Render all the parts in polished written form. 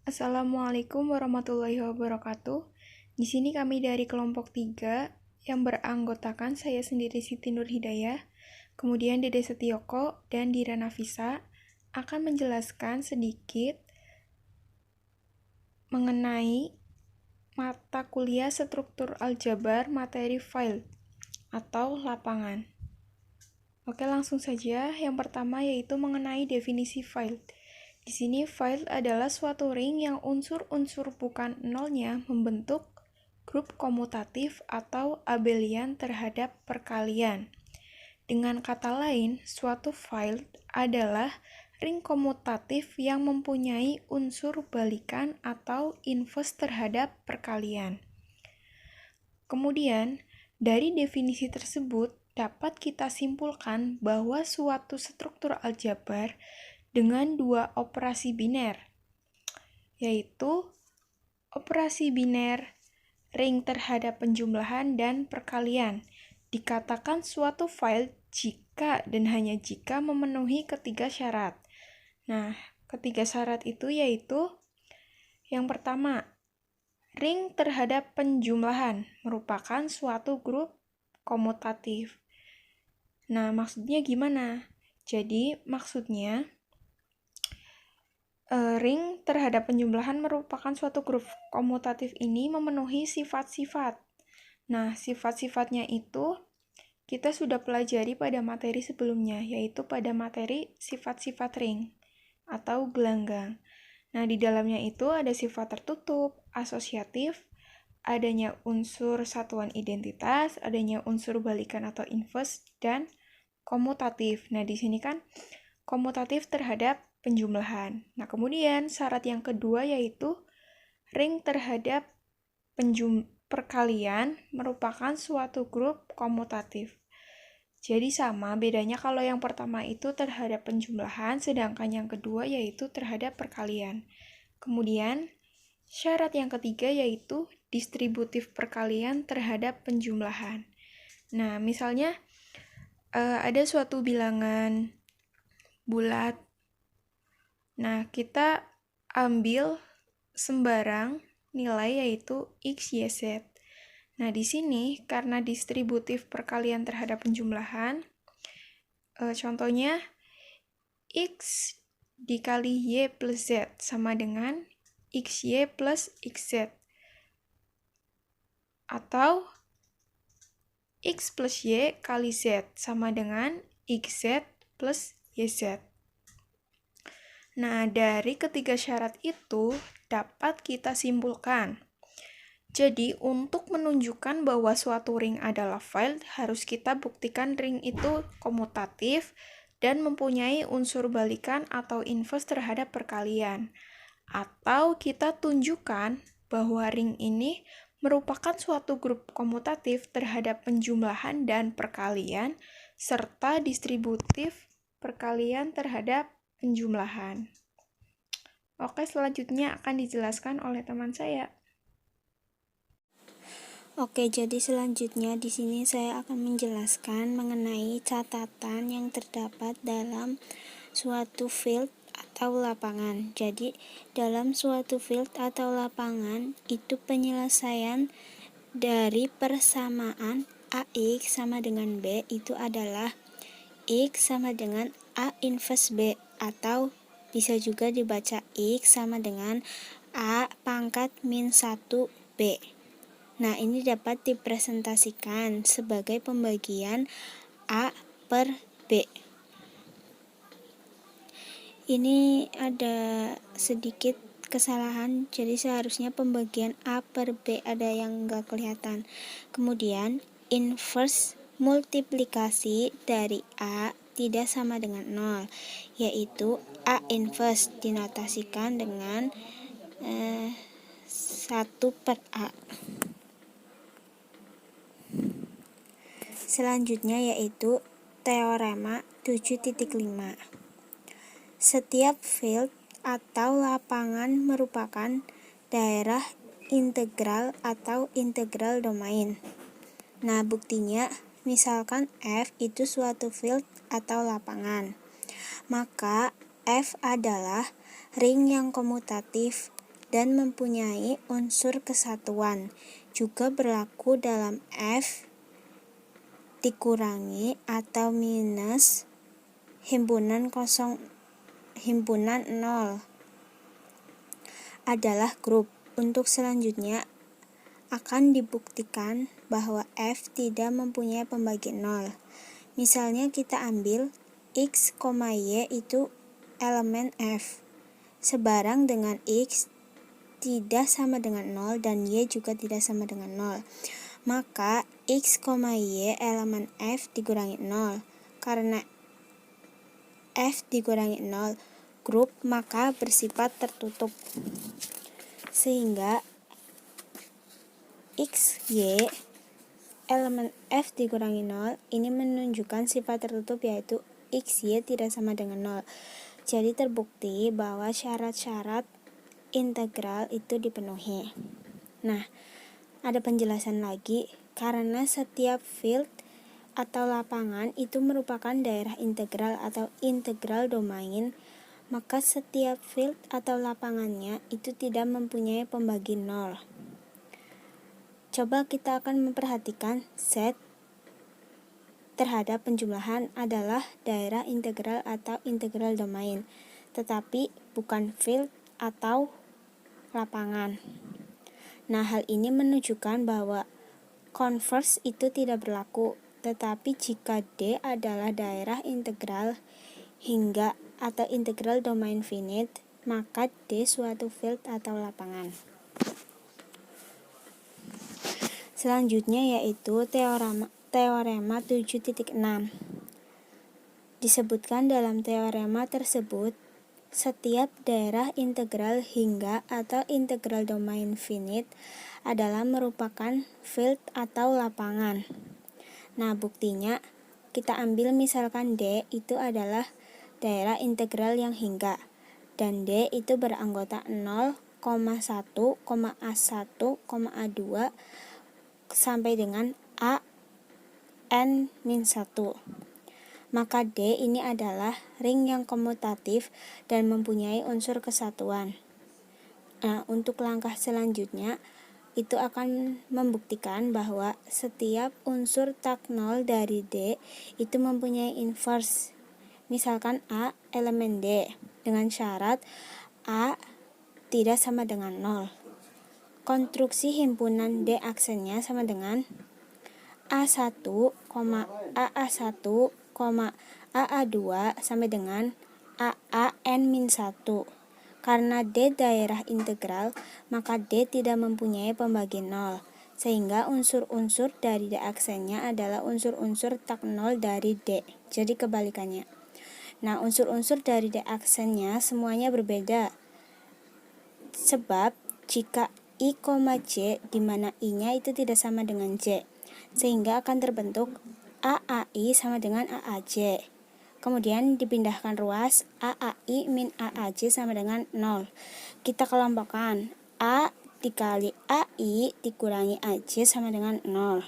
Assalamualaikum warahmatullahi wabarakatuh. Di sini kami dari kelompok 3 yang beranggotakan saya sendiri Siti Nur Hidayah, kemudian Dede Setioko dan Dira Nafisa akan menjelaskan sedikit mengenai mata kuliah struktur aljabar materi file atau lapangan. Oke, langsung saja. Yang pertama yaitu mengenai definisi file. Di sini file adalah suatu ring yang unsur-unsur bukan nolnya membentuk grup komutatif atau abelian terhadap perkalian. Dengan kata lain, suatu file adalah ring komutatif yang mempunyai unsur balikan atau inverse terhadap perkalian. Kemudian, dari definisi tersebut dapat kita simpulkan bahwa suatu struktur aljabar dengan dua operasi biner, yaitu operasi biner ring terhadap penjumlahan dan perkalian, dikatakan suatu file jika dan hanya jika memenuhi ketiga syarat. Nah, ketiga syarat itu yaitu yang pertama, ring terhadap penjumlahan merupakan suatu grup komutatif. Nah, maksudnya gimana? Jadi, maksudnya ring terhadap penjumlahan merupakan suatu grup komutatif ini memenuhi sifat-sifat. Nah, sifat-sifatnya itu kita sudah pelajari pada materi sebelumnya, yaitu pada materi sifat-sifat ring atau gelanggang. Nah, di dalamnya itu ada sifat tertutup, asosiatif, adanya unsur satuan identitas, adanya unsur balikan atau inverse, dan komutatif. Nah, di sini kan komutatif terhadap penjumlahan. Nah, kemudian syarat yang kedua yaitu ring terhadap perkalian merupakan suatu grup komutatif. Jadi sama, bedanya kalau yang pertama itu terhadap penjumlahan, sedangkan yang kedua yaitu terhadap perkalian. Kemudian, syarat yang ketiga yaitu distributif perkalian terhadap penjumlahan. Nah, misalnya ada suatu bilangan bulat. Nah, kita ambil sembarang nilai yaitu X, Y, Z. Nah, di sini karena distributif perkalian terhadap penjumlahan, contohnya X dikali Y plus Z sama dengan XY plus XZ. Atau X plus Y kali Z sama dengan XZ plus YZ. Nah, dari ketiga syarat itu dapat kita simpulkan. Jadi, untuk menunjukkan bahwa suatu ring adalah file, harus kita buktikan ring itu komutatif dan mempunyai unsur balikan atau inverse terhadap perkalian. Atau kita tunjukkan bahwa ring ini merupakan suatu grup komutatif terhadap penjumlahan dan perkalian, serta distributif perkalian terhadap penjumlahan. Oke, selanjutnya akan dijelaskan oleh teman saya. Oke, jadi selanjutnya di sini saya akan menjelaskan mengenai catatan yang terdapat dalam suatu field atau lapangan. Jadi, dalam suatu field atau lapangan itu penyelesaian dari persamaan AX sama dengan B itu adalah X sama dengan A inverse B, atau bisa juga dibaca X sama dengan A pangkat min 1 B. Nah, ini dapat dipresentasikan sebagai pembagian A per B. Ini ada sedikit kesalahan, jadi seharusnya pembagian A per B ada yang enggak kelihatan. Kemudian, inverse multiplikasi dari A tidak sama dengan 0, yaitu A inverse dinotasikan dengan 1 per A. Selanjutnya yaitu teorema 7.5. Setiap field atau lapangan merupakan daerah integral atau integral domain. Nah, buktinya misalkan F itu suatu field atau lapangan. Maka F adalah ring yang komutatif dan mempunyai unsur kesatuan. Juga berlaku dalam F dikurangi atau minus himpunan 0 adalah grup. Untuk selanjutnya akan dibuktikan bahwa F tidak mempunyai pembagi 0. Misalnya kita ambil X, Y itu elemen F. Sebarang dengan X tidak sama dengan 0 dan Y juga tidak sama dengan 0. Maka X, Y elemen F dikurangi 0. Karena F dikurangi 0 grup, maka bersifat tertutup. Sehingga X, Y elemen F dikurangi 0 ini menunjukkan sifat tertutup, yaitu X, Y tidak sama dengan 0. Jadi terbukti bahwa syarat-syarat integral itu dipenuhi. Nah, ada penjelasan lagi, karena setiap field atau lapangan itu merupakan daerah integral atau integral domain, maka setiap field atau lapangannya itu tidak mempunyai pembagi 0. Coba kita akan memperhatikan set terhadap penjumlahan adalah daerah integral atau integral domain, tetapi bukan field atau lapangan. Nah, hal ini menunjukkan bahwa converse itu tidak berlaku, tetapi jika D adalah daerah integral hingga atau integral domain finite, maka D suatu field atau lapangan. Selanjutnya yaitu teorema 7.6. Disebutkan dalam teorema tersebut, setiap daerah integral hingga atau integral domain finite adalah merupakan field atau lapangan. Nah, buktinya kita ambil misalkan D itu adalah daerah integral yang hingga, dan D itu beranggota 0, 1, A1, A2 sampai dengan A n-1. Maka D ini adalah ring yang komutatif dan mempunyai unsur kesatuan. Nah, untuk langkah selanjutnya itu akan membuktikan bahwa setiap unsur tak 0 dari D itu mempunyai inverse. Misalkan A elemen D dengan syarat A tidak sama dengan 0. Konstruksi himpunan D aksennya sama dengan A1, AA1, AA2 sampai dengan AAN-1. Karena D daerah integral, maka D tidak mempunyai pembagi 0, sehingga unsur-unsur dari D aksennya adalah unsur-unsur tak 0 dari D. Jadi kebalikannya. Nah, unsur-unsur dari D aksennya semuanya berbeda. Sebab jika I, J, di mana I-nya itu tidak sama dengan J, sehingga akan terbentuk AAI sama dengan AAJ. Kemudian dipindahkan ruas, AAI min AAJ sama dengan 0. Kita kelompokkan, A dikali AI dikurangi AJ sama dengan 0.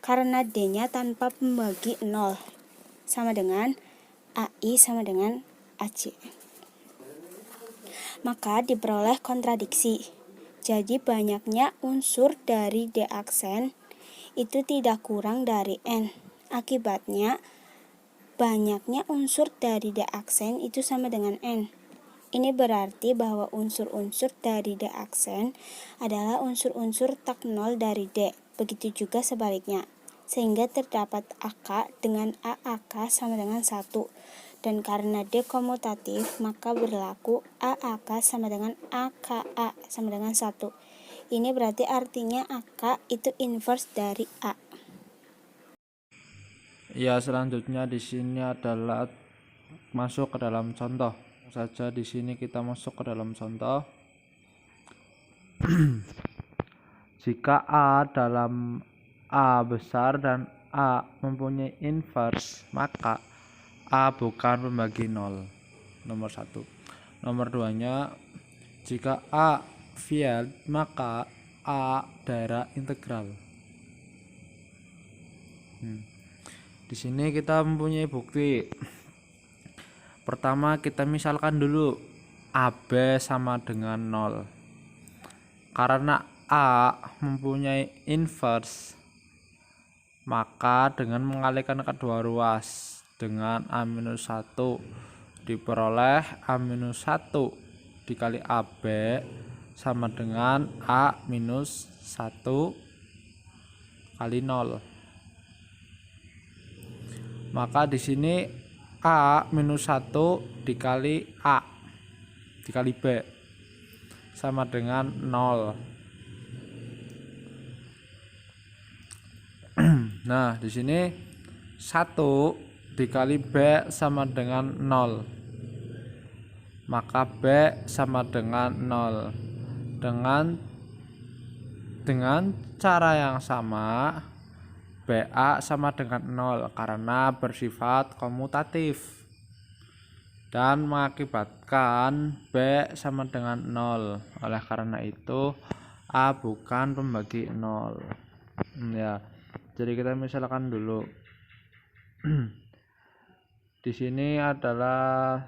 Karena D-nya tanpa pembagi 0, sama dengan AI sama dengan AJ. Maka diperoleh kontradiksi. Jadi banyaknya unsur dari D aksen itu tidak kurang dari N. Akibatnya banyaknya unsur dari D aksen itu sama dengan N. Ini berarti bahwa unsur-unsur dari D aksen adalah unsur-unsur tak 0 dari D. Begitu juga sebaliknya. Sehingga terdapat AK dengan AAK sama dengan 1. Dan karena D komutatif, maka berlaku AAK sama dengan AKA sama dengan 1. Ini berarti artinya AK itu inverse dari A. Ya, selanjutnya di sini adalah masuk ke dalam contoh. Saja di sini kita masuk ke dalam contoh. Jika A dalam A besar dan A mempunyai inverse, maka A bukan pembagi 0. Nomor 1. Nomor 2-nya, jika A field, maka A daerah integral. Di sini kita mempunyai bukti. Pertama kita misalkan dulu AB sama dengan 0. karena A mempunyai inverse, maka dengan mengalihkan kedua ruas dengan A-1 diperoleh A-1 dikali AB sama dengan A-1 kali 0. Maka di sini A-1 dikali A dikali B sama dengan 0. Nah, di sini 1 dikali B sama dengan 0. Maka B sama dengan 0. Dengan cara yang sama, BA sama dengan 0 karena bersifat komutatif dan mengakibatkan B sama dengan 0. Oleh karena itu A bukan pembagi 0. Ya. Jadi kita misalkan dulu di sini adalah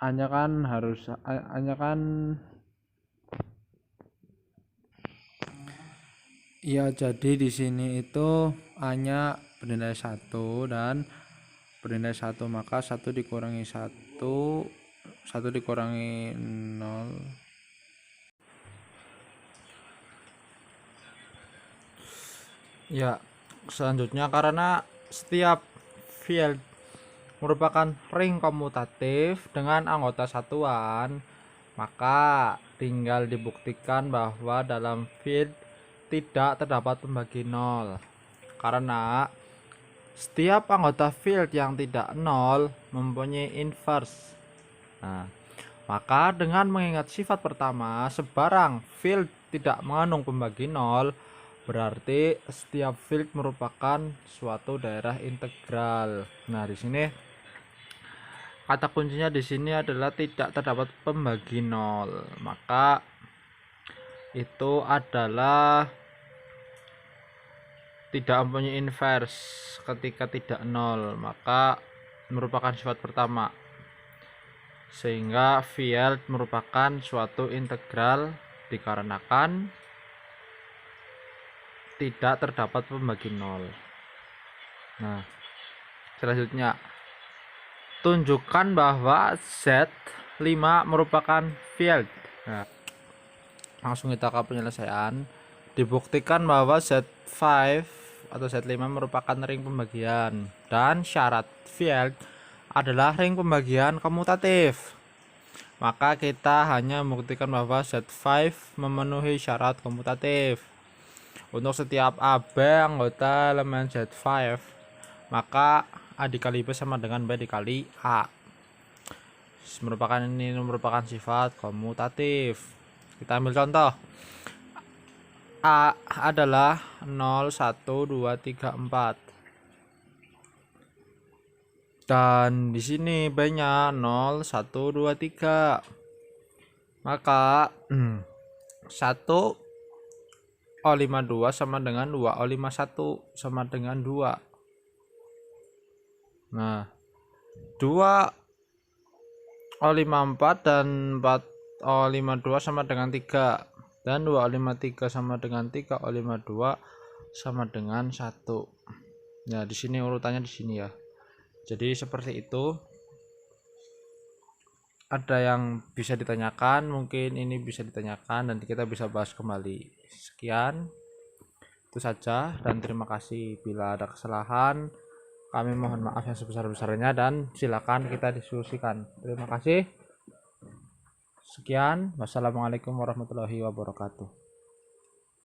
A-nya kan ya, jadi di sini itu A-nya bernilai 1 dan bernilai 1, maka 1 dikurangi 1 dikurangi 0. Ya, selanjutnya karena setiap field merupakan ring komutatif dengan anggota satuan, maka tinggal dibuktikan bahwa dalam field tidak terdapat pembagi 0 karena setiap anggota field yang tidak 0 mempunyai inverse. Nah, maka dengan mengingat sifat pertama, sebarang field tidak mengandung pembagi 0, berarti setiap field merupakan suatu daerah integral. Nah, di sini kata kuncinya di sini adalah tidak terdapat pembagi 0. Maka itu adalah tidak mempunyai inverse ketika tidak 0, maka merupakan sifat pertama. Sehingga field merupakan suatu integral dikarenakan tidak terdapat pembagi 0. Nah, selanjutnya tunjukkan bahwa Z5 merupakan field. Nah, langsung kita ke penyelesaian. Dibuktikan bahwa Z5 atau Z5 merupakan ring pembagian dan syarat field adalah ring pembagian komutatif. Maka kita hanya membuktikan bahwa Z5 memenuhi syarat komutatif. Untuk setiap AB anggota elemen Z5, maka A dikali B sama dengan B dikali A. Ini merupakan sifat komutatif. Kita ambil contoh. A adalah 0, 1, 2, 3, 4. Dan di sini B-nya 0, 1, 2, 3. Maka 1 O52 sama dengan 2 O51 sama dengan 2. Nah, 2 O54 dan 4 O52 sama dengan 3, dan 2 O53 sama dengan 3 O52 sama dengan 1. Nah, di sini urutannya di sini ya. Jadi seperti itu. Ada yang bisa ditanyakan, mungkin ini bisa ditanyakan dan kita bisa bahas kembali. Sekian, itu saja dan terima kasih. Bila ada kesalahan, kami mohon maaf yang sebesar-besarnya dan silakan kita diskusikan. Terima kasih. Sekian, wassalamualaikum warahmatullahi wabarakatuh.